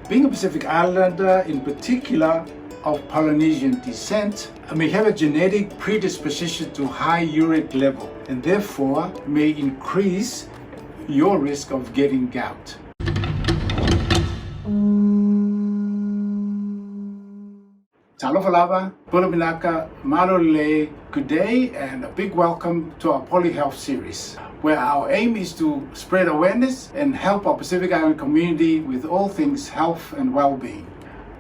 Being a Pacific Islander, in particular of Polynesian descent, may have a genetic predisposition to high uric level and therefore may increase your risk of getting gout. Talofa lava, Pulaminaka, Malole, good day and a big welcome to our PolyHealth series, where our aim is to spread awareness and help our Pacific Island community with all things health and well-being.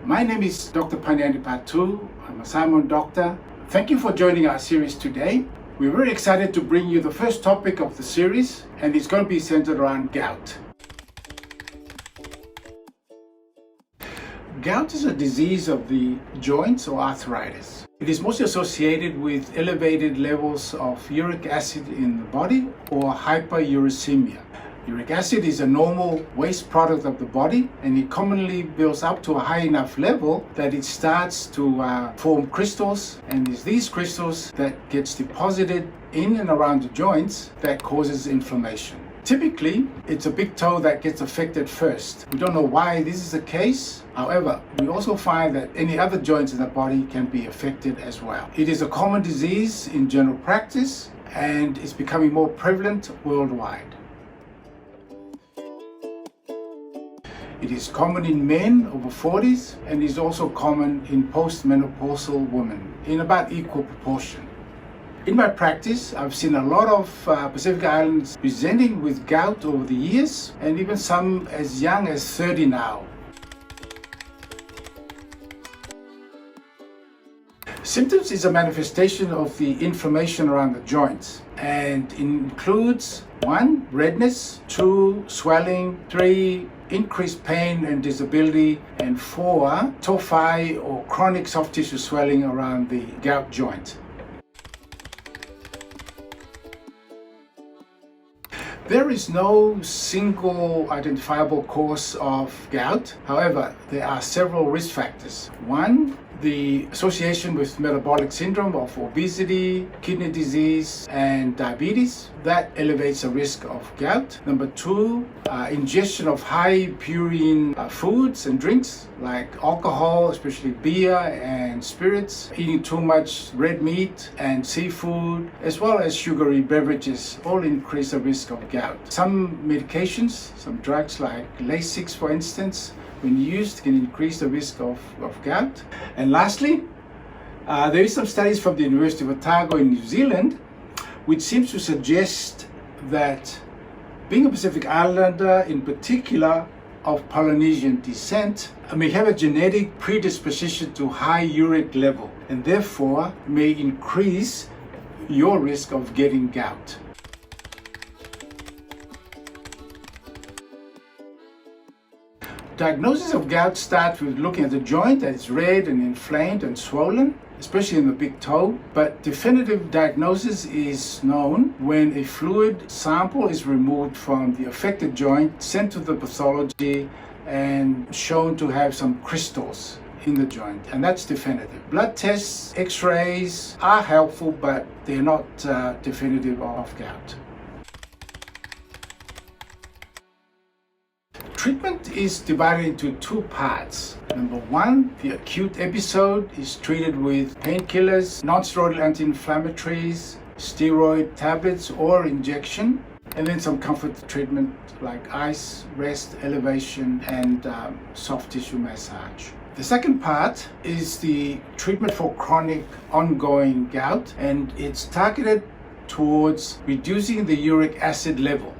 My name is Dr Paniani Patu. I'm a Simon doctor. Thank you for joining our series today. We're very excited to bring you the first topic of the series, and it's going to be centered around gout. Gout is a disease of the joints or arthritis. It is mostly associated with elevated levels of uric acid in the body or hyperuricemia. Uric acid is a normal waste product of the body, and it commonly builds up to a high enough level that it starts to form crystals, and it's these crystals that gets deposited in and around the joints that causes inflammation. Typically, it's a big toe that gets affected first. We don't know why this is the case. However, we also find that any other joints in the body can be affected as well. It is a common disease in general practice, and it's becoming more prevalent worldwide. It is common in men over 40s and is also common in postmenopausal women in about equal proportion. In my practice, I've seen a lot of Pacific Islanders presenting with gout over the years, and even some as young as 30 now. Symptoms is a manifestation of the inflammation around the joints, and includes 1. Redness, 2. Swelling, 3. Increased pain and disability, and 4. Tophi or chronic soft tissue swelling around the gout joint. There is no single identifiable cause of gout. However, there are several risk factors. 1. The association with metabolic syndrome of obesity, kidney disease, and diabetes. That elevates the risk of gout. Number 2, ingestion of high purine foods and drinks like alcohol, especially beer and spirits, eating too much red meat and seafood, as well as sugary beverages, all increase the risk of gout. Some medications, some drugs like Lasix, for instance, when used, can increase the risk of gout. And lastly, there is some studies from the University of Otago in New Zealand which seems to suggest that being a Pacific Islander, in particular of Polynesian descent, may have a genetic predisposition to high uric level and therefore may increase your risk of getting gout. Diagnosis of gout starts with looking at the joint that is red and inflamed and swollen, especially in the big toe. But definitive diagnosis is known when a fluid sample is removed from the affected joint, sent to the pathology, and shown to have some crystals in the joint, and that's definitive. Blood tests, x-rays are helpful, but they're not definitive of gout. Treatment is divided into 2 parts. Number 1, the acute episode is treated with painkillers, non-steroidal anti-inflammatories, steroid tablets or injection, and then some comfort treatment like ice, rest, elevation, and soft tissue massage. The second part is the treatment for chronic ongoing gout, and it's targeted towards reducing the uric acid level.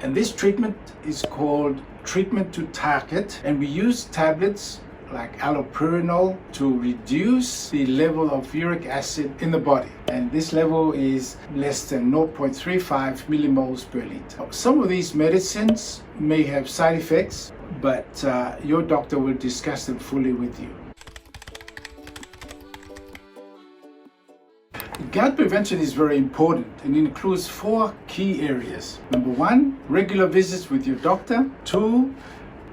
And this treatment is called treatment to target, and we use tablets like allopurinol to reduce the level of uric acid in the body, and this level is less than 0.35 millimoles per liter. Some of these medicines may have side effects, but your doctor will discuss them fully with you. Gout prevention is very important and includes 4 key areas. Number 1, regular visits with your doctor. 2,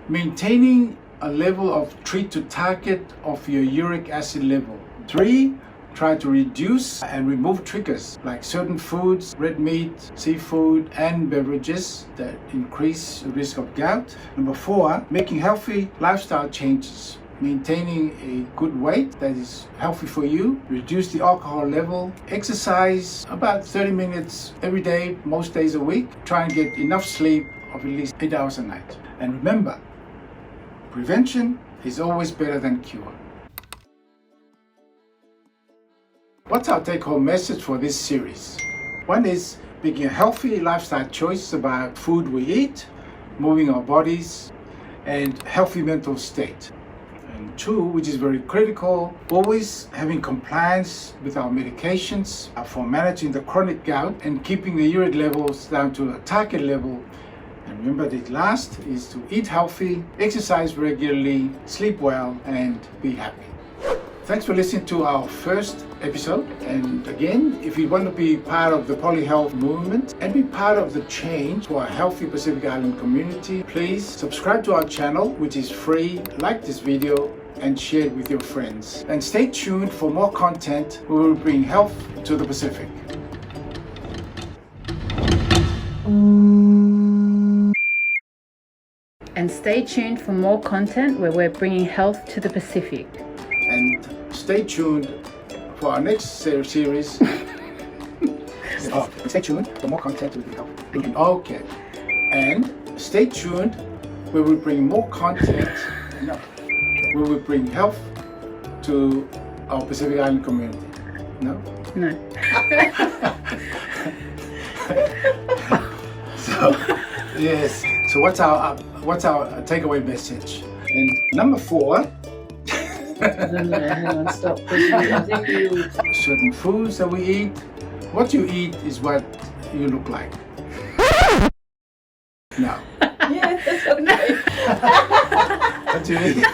maintaining a level of treat to target of your uric acid level. 3, try to reduce and remove triggers like certain foods, red meat, seafood, and beverages that increase the risk of gout. Number 4, making healthy lifestyle changes. Maintaining a good weight that is healthy for you, reduce the alcohol level, exercise about 30 minutes every day, most days a week. Try and get enough sleep of at least 8 hours a night. And remember, prevention is always better than cure. What's our take-home message for this series? One is making a healthy lifestyle choice about food we eat, moving our bodies, and healthy mental state. And 2, which is very critical, always having compliance with our medications for managing the chronic gout and keeping the uric levels down to a target level. And remember, the last is to eat healthy, exercise regularly, sleep well, and be happy. Thanks for listening to our first episode. And again, if you want to be part of the PolyHealth movement and be part of the change for a healthy Pacific Island community, please subscribe to our channel, which is free, like this video, and share it with your friends. And stay tuned for more content. We will bring health to the Pacific. And stay tuned for more content where we're bringing health to the Pacific. And stay tuned for our next series. Stay tuned for more content with health. Okay. And stay tuned where we bring more content. Where we bring health to our Pacific Island community. No? No. Yes. So what's our takeaway message? And number 4. Hang on, stop. Certain foods that we eat. What you eat is what you look like. No. Yeah, that's okay. What you eat?